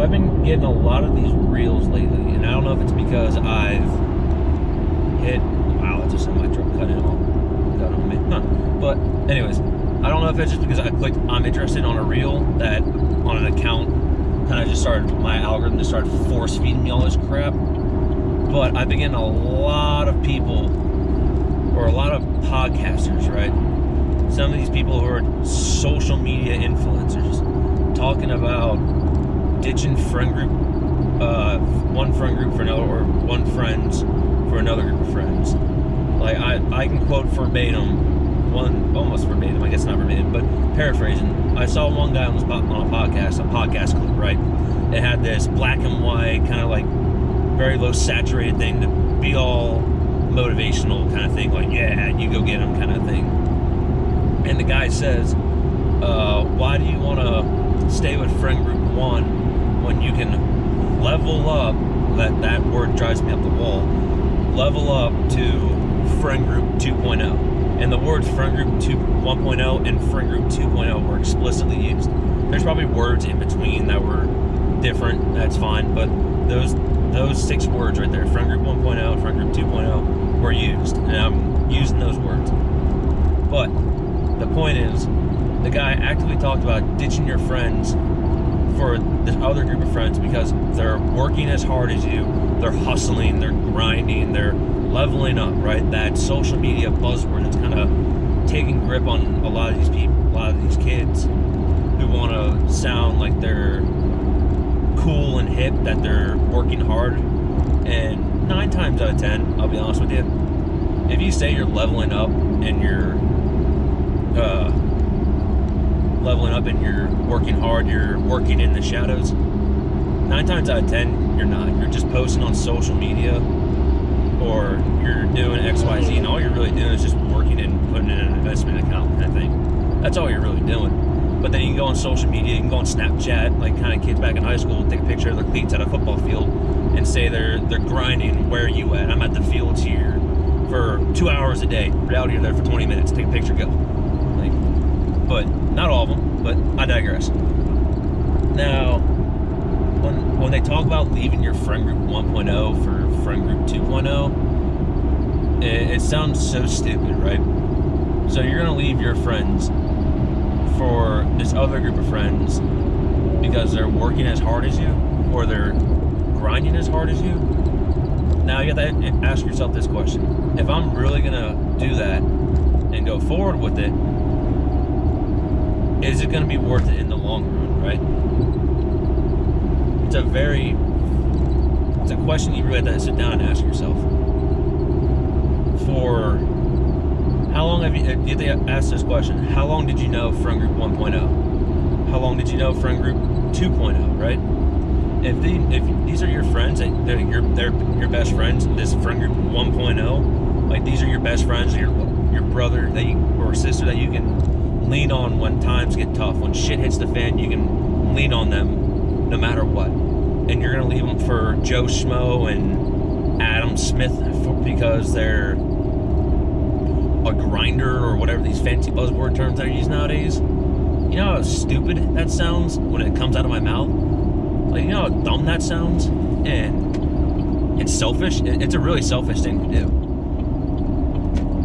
I've been getting a lot of these reels lately, and I don't know if it's because I've hit. Wow, it's a semi truck cut on me. Huh. But anyways, I don't know if it's just because I clicked I'm interested on a reel that on an account kind of just started, my algorithm just started force feeding me all this crap. But I've been getting a lot of people, or a lot of podcasters, right? Some of these people who are social media influencers talking about ditching friend group, one friend group for another, or one friends for another group of friends. Like I can quote verbatim, almost verbatim, I guess not verbatim, but paraphrasing. I saw one guy on a podcast clip, right? It had this black and white, kind of like very low saturated thing to be all motivational kind of thing, like, yeah, you go get them kind of thing. And the guy says, why do you want to stay with friend group 1 when you can level up, that word drives me up the wall, level up to friend group 2.0. And the words friend group 1.0 and friend group 2.0 were explicitly used. There's probably words in between that were different, that's fine, but those 6 words right there, friend group 1.0, friend group 2.0, were used, and I'm using those words. But the point is, the guy actively talked about ditching your friends for this other group of friends because they're working as hard as you, they're hustling, they're grinding, they're leveling up, right? That social media buzzword that's kind of taking grip on a lot of these people, a lot of these kids who want to sound like they're cool and hip, that they're working hard. And 9 times out of 10, I'll be honest with you, if you say you're leveling up and you're working hard, you're working in the shadows, 9 times out of 10 you're not. You're just posting on social media, or you're doing XYZ, and all you're really doing is just working and putting in an investment account kind of thing. That's all you're really doing. But then you can go on social media, you can go on Snapchat, like kind of kids back in high school, take a picture of their cleats at a football field and say they're grinding. Where are you at? I'm at the fields here for 2 hours a day. Reality, you're there for 20 minutes. Take a picture, go. Like, but not all of them, but I digress. Now, when they talk about leaving your friend group 1.0 for friend group 2.0, it sounds so stupid, right? So you're gonna leave your friends for this other group of friends because they're working as hard as you, or they're grinding as hard as you. Now you have to ask yourself this question: if I'm really gonna do that and go forward with it, is it gonna be worth it in the long run, right? It's a question you really have to sit down and ask yourself. For how long did they ask this question? How long did you know friend group 1.0? How long did you know friend group 2.0, right? If these are your friends, they're your best friends, this friend group 1.0, like these are your best friends, your brother or sister that you can lean on when times get tough, when shit hits the fan, you can lean on them no matter what. And you're gonna leave them for Joe Schmo and Adam Smith because they're a grinder, or whatever these fancy buzzword terms they're using nowadays. You know how stupid that sounds when it comes out of my mouth? Like, you know how dumb that sounds? And it's selfish. It's a really selfish thing to do.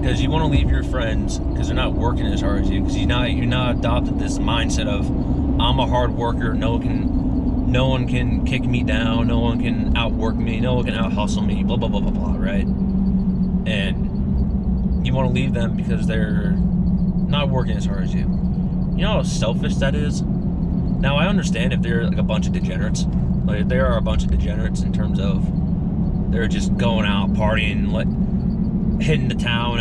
Because you want to leave your friends because they're not working as hard as you. Because you're not adopted this mindset of, I'm a hard worker, no one can kick me down, no one can outwork me, no one can out-hustle me, blah, blah, blah, blah, blah, right? And you want to leave them because they're not working as hard as you. You know how selfish that is? Now, I understand if they're like a bunch of degenerates. Like, if there are a bunch of degenerates in terms of they're just going out, partying, like hitting the town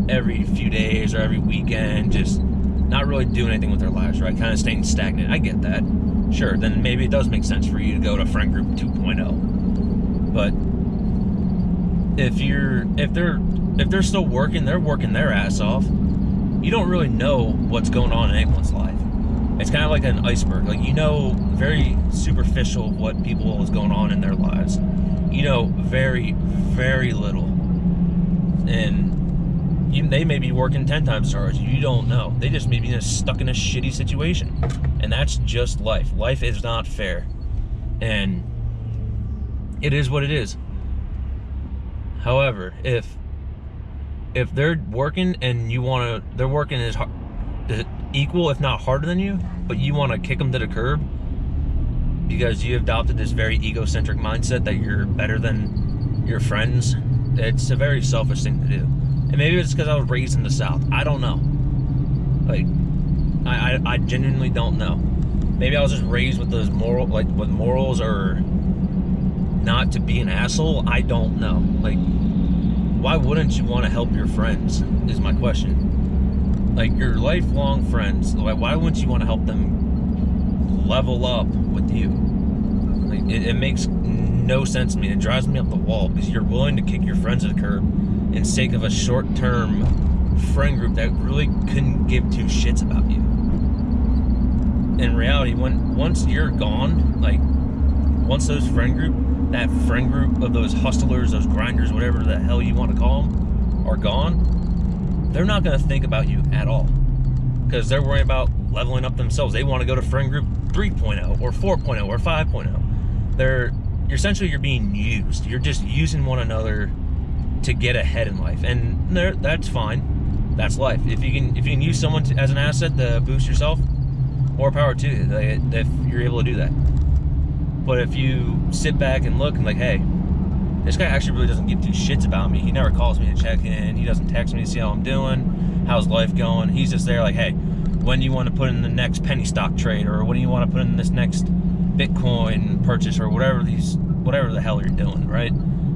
every few days or every weekend, just not really doing anything with their lives, right? Kind of staying stagnant. I get that. Sure, then maybe it does make sense for you to go to friend group 2.0. But if they're still working, they're working their ass off. You don't really know what's going on in anyone's life. It's kind of like an iceberg. Like, you know very superficial of what people is going on in their lives. You know very, very little. And they may be working 10 times as hard as you. You don't know. They just may be stuck in a shitty situation. And that's just life. Life is not fair. And it is what it is. However, if they're working and they're working as hard, equal if not harder than you, but you want to kick them to the curb because you adopted this very egocentric mindset that you're better than your friends, it's a very selfish thing to do. And maybe it's because I was raised in the South. I don't know. Like, I genuinely don't know. Maybe I was just raised with those with morals, or not to be an asshole. I don't know. Like, why wouldn't you want to help your friends is my question. Like, your lifelong friends, why wouldn't you want to help them level up with you? Like, it makes no sense to me. It drives me up the wall because you're willing to kick your friends to the curb in sake of a short-term friend group that really couldn't give two shits about you. In reality, once you're gone, like, once that friend group of those hustlers, those grinders, whatever the hell you want to call them, are gone, they're not going to think about you at all because they're worrying about leveling up themselves. They want to go to friend group 3.0 or 4.0 or 5.0. You're being used. You're just using one another to get ahead in life, and that's fine. That's life. If you can use someone as an asset to boost yourself, more power to you, if you're able to do that. But if you sit back and look and like, hey, this guy actually really doesn't give two shits about me. He never calls me to check in. He doesn't text me to see how I'm doing. How's life going? He's just there like, hey, when do you want to put in the next penny stock trade, or when do you want to put in this next Bitcoin purchase, or whatever the hell you're doing, right?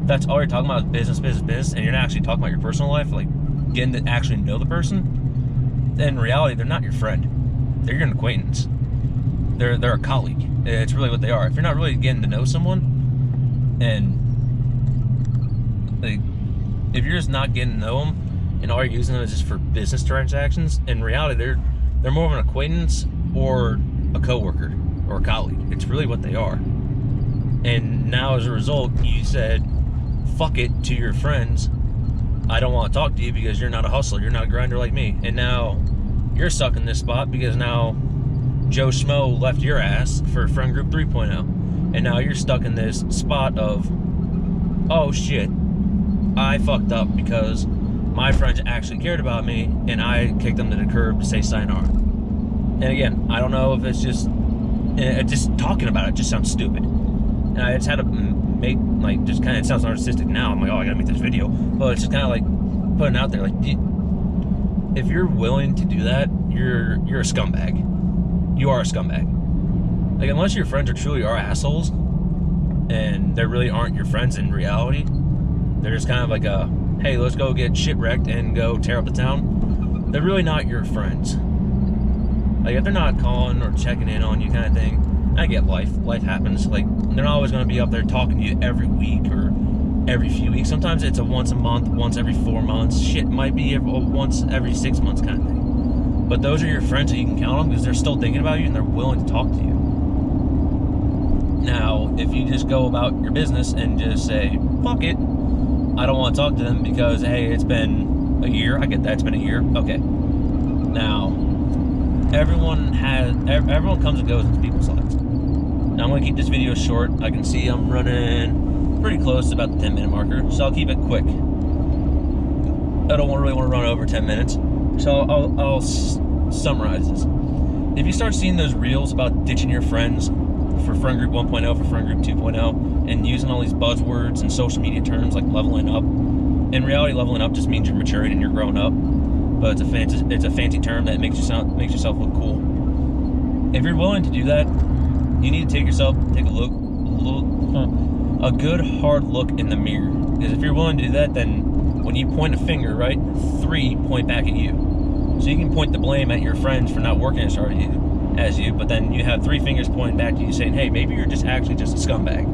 That's all you're talking about is business, and you're not actually talking about your personal life, like getting to actually know the person. Then in reality, they're not your friend. They're your acquaintance. They're a colleague. It's really what they are. If you're not really getting to know someone, and like, if you're just not getting to know them, and all you're using them is just for business transactions, in reality, they're more of an acquaintance or a coworker or a colleague. It's really what they are. And now, as a result, you said, fuck it to your friends. I don't want to talk to you because you're not a hustler. You're not a grinder like me. And now you're stuck in this spot because now Joe Schmo left your ass for friend group 3.0. And now you're stuck in this spot of, oh shit, I fucked up because my friends actually cared about me and I kicked them to the curb to say sayonara. And again, I don't know if it's just talking about it just sounds stupid. And I just had to make, like, just kind of, it sounds narcissistic now. I'm like, oh, I gotta make this video. But it's just kind of like putting it out there. Like, if you're willing to do that, you're a scumbag. You are a scumbag. Like, unless your friends truly are assholes, and they really aren't your friends in reality, they're just kind of like a, hey, let's go get shipwrecked and go tear up the town. They're really not your friends. Like, if they're not calling or checking in on you kind of thing, I get life happens. Like, they're not always going to be up there talking to you every week or every few weeks. Sometimes it's a once a month, once every 4 months. Shit might be once every 6 months kind of thing. But those are your friends that you can count on because they're still thinking about you and they're willing to talk to you. Now, if you just go about your business and just say, fuck it, I don't want to talk to them because, hey, it's been a year. I get that, it's been a year. Okay. Now, everyone comes and goes in people's lives. Now, I'm going to keep this video short. I can see I'm running pretty close to about the 10-minute marker, so I'll keep it quick. I don't really want to run over 10 minutes, so I'll summarize this. If you start seeing those reels about ditching your friends for friend group 1.0, for friend group 2.0, and using all these buzzwords and social media terms like leveling up, in reality, leveling up just means you're maturing and you're growing up. But it's a fancy term that makes yourself look cool. If you're willing to do that, you need to take a good hard look in the mirror. Because if you're willing to do that, then when you point a finger, right, 3 point back at you. So you can point the blame at your friends for not working as hard as you, but then you have 3 fingers pointing back to you saying, hey, maybe you're just a scumbag,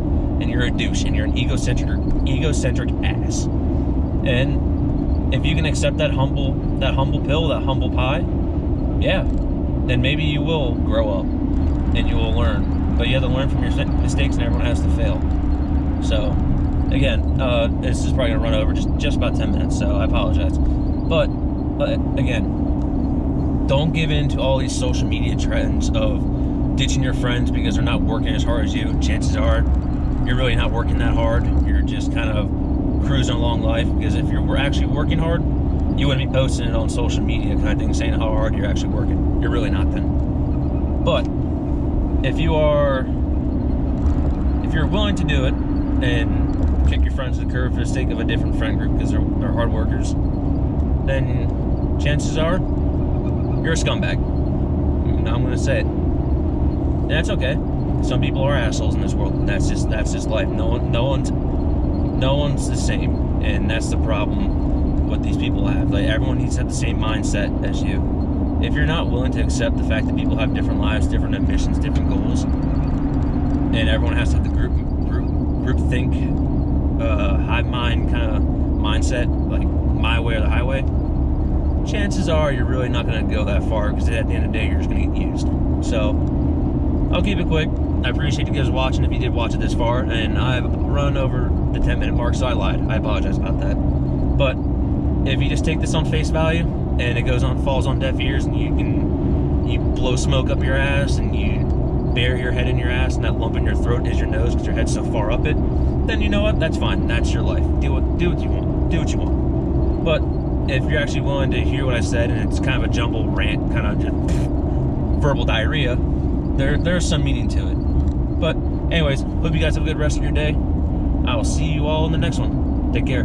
and you're a douche, and you're an egocentric ass. And if you can accept that humble pill, that humble pie, yeah, then maybe you will grow up and you will learn. But you have to learn from your mistakes, and everyone has to fail. So, again, this is probably going to run over just about 10 minutes, so I apologize. But again, don't give in to all these social media trends of ditching your friends because they're not working as hard as you, chances are you're really not working that hard. You're just kind of cruising along life, because if you're actually working hard, you wouldn't be posting it on social media kind of thing, saying how hard you're actually working. You're really not then. But if you're willing to do it and kick your friends to the curb for the sake of a different friend group because they're hard workers, then chances are you're a scumbag. I'm going to say it. And that's okay. Some people are assholes in this world. That's just life. No one's the same, and that's the problem what these people have. Like, everyone needs to have the same mindset as you. If you're not willing to accept the fact that people have different lives, different ambitions, different goals, and everyone has to have the group think, hive mind kind of mindset, like my way or the highway, chances are you're really not going to go that far, because at the end of the day, you're just going to get used. So I'll keep it quick. I appreciate you guys watching, if you did watch it this far, and I've run over the 10-minute mark, so I lied. I apologize about that. But if you just take this on face value and it falls on deaf ears, and you blow smoke up your ass and you bury your head in your ass, and that lump in your throat is your nose because your head's so far up it, then you know what? That's fine. That's your life. Do what you want. Do what you want. But if you're actually willing to hear what I said, and it's kind of a jumble rant, kind of just verbal diarrhea, there's some meaning to it. But anyways, hope you guys have a good rest of your day. I will see you all in the next one. Take care.